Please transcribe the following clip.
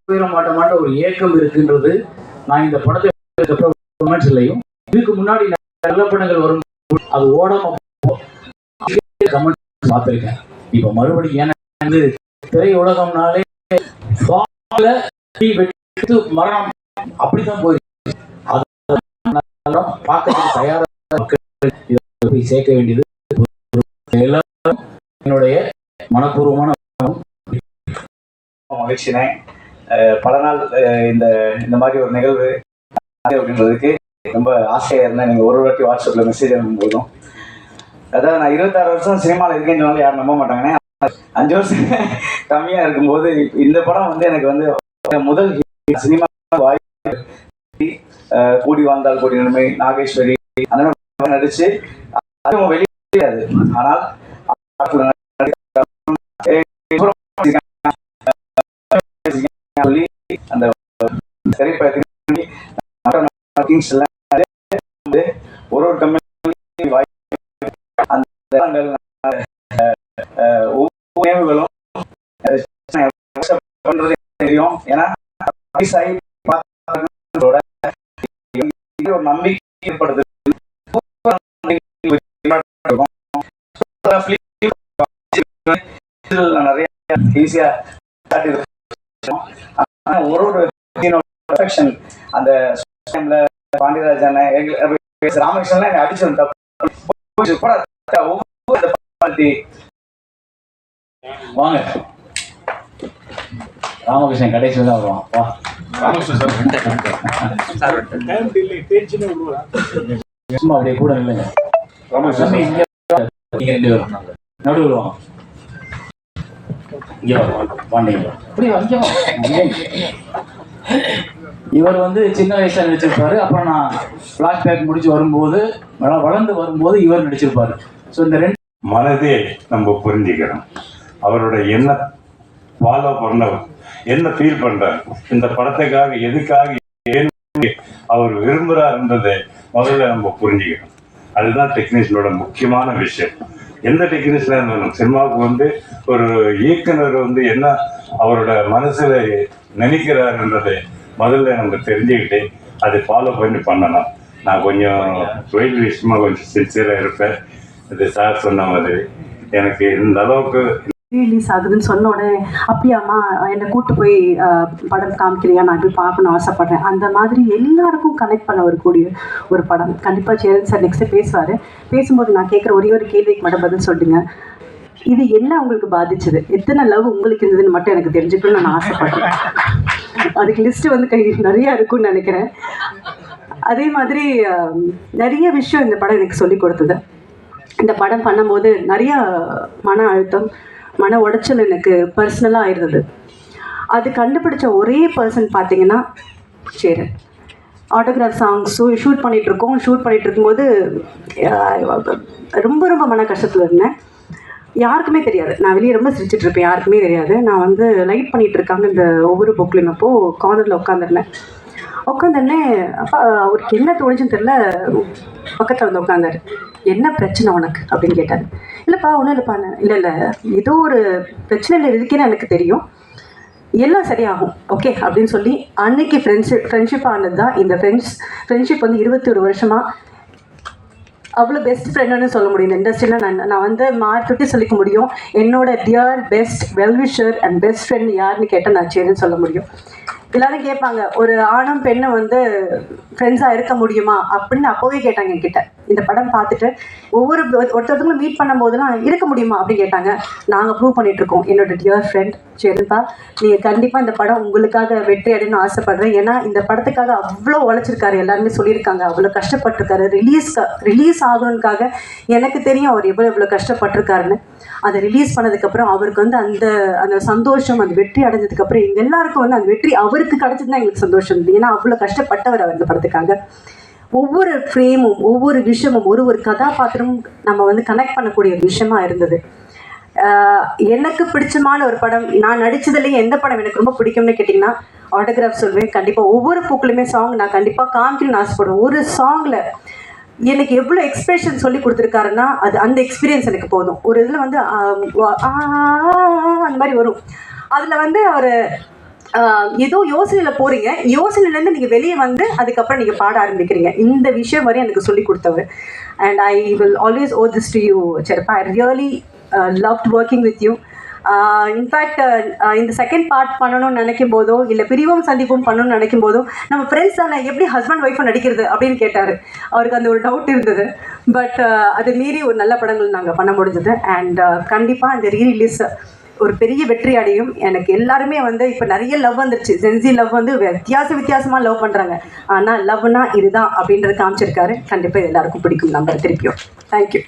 போயிட மாட்டோமாட்ட ஒரு ஏக்கம் இருக்குன்றது நான் இந்த படத்தை இல்லையும் இதுக்கு முன்னாடி நல்ல படங்கள் வரும் அது ஓடாம கமெண்ட் பார்த்திருக்கேன். இப்ப மறுபடியும் ஏன்னா திரையுலகம்னாலே மரணம் அப்படித்தான் போயிருக்கு. பார்க்கறதுக்கு தயாராக போய் சேர்க்க வேண்டியது எல்லாரும் என்னுடைய மனப்பூர்வமான மகிழ்ச்சினே. பல நாள் இந்த மாதிரி ஒரு நிகழ்வு அப்படின்றதுக்கு ரொம்ப ஆசையாக இருந்தேன். நீங்கள் ஒரு வாட்டி வாட்ஸ்அப்பில் மெசேஜ் அனுப்பும் போதும் அதாவது நான் 26 வருஷம் சினிமாவில் இருக்கேன்றனால யாரும் நம்ப மாட்டாங்கன்னே. 5 வருஷம் கம்மியாக இருக்கும்போது இந்த படம் எனக்கு முதல் சினிமா வாய்ப்பு கூடி வாழ்ந்தால் கூடி நன்மை நாகேஸ்வரி அந்த மாதிரி நடிச்சு அதுவும் வெளியாது. ஆனால் அந்த திரைப்படத்துக்கு ஒரு கம்பெனி நினைவுகளும் தெரியும். ஏன்னா ஒரு நம்பிக்கை ஏற்படுது. நிறைய ஈஸியா ஒரு அந்த பாண்டியராஜன் ராமகிருஷ்ணன் அடிச்சு வாங்க ராமகிருஷ்ணன் கடைசி தான் வருவான். சும்மா அப்படியே கூட இல்லைங்க. நடுவில் வாங்க. இவர் சின்ன வயசுல நடிச்சிருப்பாரு. அப்புறம் நான் பிளாஷ்பேக் முடிச்சு வரும்போது வளர்ந்து வரும்போது இவர் நடிச்சிருப்பாரு. ஸோ இந்த ரெண்டு மனதே நம்ம புரிஞ்சுக்கிறோம். அவரோட என்ன ஃபாலோ பண்ணவர் என்ன ஃபீல் பண்றாரு இந்த படத்துக்காக எதுக்காக அவர் விரும்புறாருன்றதை முதல்ல நம்ம புரிஞ்சுக்கிறோம். அதுதான் டெக்னீஷியனோட முக்கியமான விஷயம். எந்த டெக்னீஷியனாக இருந்தாலும் சினிமாவுக்கு ஒரு இயக்குனர் என்ன அவரோட மனசுல நினைக்கிறாருன்றதை முதல்ல நம்ம தெரிஞ்சுக்கிட்டு அதை ஃபாலோ பண்ணணும். நான் கொஞ்சம் தொழில் விஷயமா கொஞ்சம் சின்சியராக இருப்பேன். இது சார் சொன்ன மாதிரி எனக்கு இந்த அளவுக்கு ரிலீஸ் ஆகுதுன்னு சொன்ன உடனே அப்படியாம்மா என்னை கூட்டு போய் படம் காமிக்கிறியா, நான் போய் பார்க்கணும்னு ஆசைப்படுறேன். அந்த மாதிரி எல்லாருக்கும் கனெக்ட் பண்ண வரக்கூடிய ஒரு படம். கண்டிப்பாக சேரன் சார் நெக்ஸ்ட்டு பேசுவார். பேசும்போது நான் கேட்குற ஒரே ஒரு கேள்விக்கு மட்டும் பதில் சொல்லுங்க. இது என்ன உங்களுக்கு பாதிச்சது, எத்தனை லவ் உங்களுக்கு இருந்ததுன்னு மட்டும் எனக்கு தெரிஞ்சுக்கணும்னு நான் ஆசைப்படுறேன். அதுக்கு லிஸ்ட்டு நிறையா இருக்குன்னு நினைக்கிறேன். அதே மாதிரி நிறைய விஷயம் இந்த படம் எனக்கு சொல்லி கொடுத்தது. இந்த படம் பண்ணும்போது நிறையா மன அழுத்தம் மன உடைச்சல் எனக்கு பர்சனலாக இருந்தது. அது கண்டுபிடிச்ச ஒரே பர்சன் பார்த்தீங்கன்னா சேரன். ஆட்டோகிராஃப் சாங்ஸ் ஷூட் பண்ணிகிட்ருக்கோம். ஷூட் பண்ணிகிட்டு இருக்கும்போது ரொம்ப ரொம்ப மன கஷ்டத்தில் இருந்தேன். யாருக்குமே தெரியாது, நான் வெளியே ரொம்ப சிரிச்சிட்ருப்பேன், யாருக்குமே தெரியாது. நான் லைட் பண்ணிகிட்டு இருக்காங்க இந்த ஒவ்வொரு புக்லையும். அப்போது கார்னரில் உட்காந்துருந்தேன். அப்போ அவருக்கு என்ன தோணுச்சுன்னு தெரில, பக்கத்தில் உட்காந்தாரு. என்ன பிரச்சனை உனக்கு அப்படின்னு கேட்டார். இல்லைப்பா ஒன்றும் இல்லைப்பா. இல்லை ஏதோ ஒரு பிரச்சனையில் இருக்குன்னு எனக்கு தெரியும், எல்லாம் சரியாகும் ஓகே அப்படின்னு சொல்லி அன்னைக்கு ஃப்ரெண்ட்ஷிப் ஆனது தான் இந்த ஃப்ரெண்ட்ஷிப் 21 வருஷமாக அவ்வளோ பெஸ்ட் ஃப்ரெண்டுன்னு சொல்ல முடியும். இந்த இண்டஸ்ட்ரியில் நான் மார்க்கிட்டு சொல்லிக்க முடியும். என்னோட dear best well-wisher and best friend யாருன்னு கேட்டால் நான் சேருன்னு சொல்ல முடியும். எல்லாரும் கேட்பாங்க, ஒரு ஆணும் பெண்ணும் ஃப்ரெண்ட்ஸாக இருக்க முடியுமா அப்படின்னு அப்போவே கேட்டாங்க என்கிட்ட. இந்த படம் பார்த்துட்டு ஒருத்தவங்களும் மீட் பண்ணும் போதெல்லாம் இருக்க முடியுமா அப்படின்னு கேட்டாங்க. நாங்கள் ப்ரூவ் பண்ணிகிட்ருக்கோம். என்னோட டியர் ஃப்ரெண்ட் சேருப்பா, நீங்கள் கண்டிப்பாக இந்த படம் உங்களுக்காக வெற்றி அடையணும்னு ஆசைப்படுறேன். ஏன்னா இந்த படத்துக்காக அவ்வளோ உழைச்சிருக்காரு, எல்லாருமே சொல்லியிருக்காங்க, அவ்வளோ கஷ்டப்பட்டிருக்காரு. ரிலீஸ் ஆகணுக்காக எனக்கு தெரியும் அவர் எவ்வளோ கஷ்டப்பட்டிருக்காருன்னு. அதை ரிலீஸ் பண்ணதுக்கப்புறம் அவருக்கு அந்த சந்தோஷம், அந்த வெற்றி அடைஞ்சதுக்கப்புறம் எங்கள் எல்லாருக்கும் அந்த வெற்றி அவருக்கு கிடச்சதுதான் எங்களுக்கு சந்தோஷம் இருந்தது. ஏன்னா அவ்வளோ கஷ்டப்பட்டவர் அவர் இந்த படத்துக்காக. ஒவ்வொரு ஃப்ரேமும் ஒவ்வொரு விஷயமும் ஒரு கதாபாத்திரமும் நம்ம கனெக்ட் பண்ணக்கூடிய விஷயமா இருந்தது. எனக்கு பிடிச்சமான ஒரு படம், நான் நடித்ததுலேயே எந்த படம் எனக்கு ரொம்ப பிடிக்கும்னு கேட்டிங்கன்னா ஆட்டோகிராஃப் சொல்வேன். கண்டிப்பாக ஒவ்வொரு பூக்களுமே சாங் நான் கண்டிப்பாக காமிக்கணும்னு ஆசைப்படுவேன். ஒரு சாங்கில் எனக்கு எவ்வளோ எக்ஸ்பிரஷன் சொல்லி கொடுத்துருக்காருன்னா அந்த எக்ஸ்பீரியன்ஸ் எனக்கு போதும். ஒரு இதில் அந்த மாதிரி வரும். அதில் அவர் ஏதோ யோசனையில் போகிறீங்க, யோசனையிலேருந்து நீங்கள் வெளியே வந்து அதுக்கப்புறம் நீங்கள் பாட ஆரம்பிக்கிறீங்க. இந்த விஷயம் வரை எனக்கு சொல்லி கொடுத்தவர். And I will always owe this to you செரப்பா. I really loved working with you. In fact இந்த செகண்ட் பார்ட் பண்ணணும்னு நினைக்கும் போதோ இல்லை பிரிவும் சந்திப்பும் பண்ணணும்னு நினைக்கும் போதோ நம்ம ஃப்ரெண்ட்ஸ் தானே எப்படி ஹஸ்பண்ட் ஒய்ஃபை நடிக்கிறது அப்படின்னு கேட்டார். அவருக்கு அந்த ஒரு டவுட் இருந்தது. பட் அதை மீறி ஒரு நல்ல படங்கள் நாங்கள் பண்ண முடிஞ்சது. அண்ட் கண்டிப்பாக இந்த ரீரிலீஸ் ஒரு பெரிய வெற்றி அடையும். எனக்கு எல்லாருமே வந்து இப்போ நிறைய லவ் வந்துருச்சு. ஜென்சி லவ் வந்து வித்தியாசமாக லவ் பண்ணுறாங்க. ஆனால் லவ்னா இதுதான் அப்படின்றது காமிச்சிருக்காரு. கண்டிப்பாக இது எல்லாருக்கும் பிடிக்கும். நம்பர் திருப்பியும் தேங்க்யூ.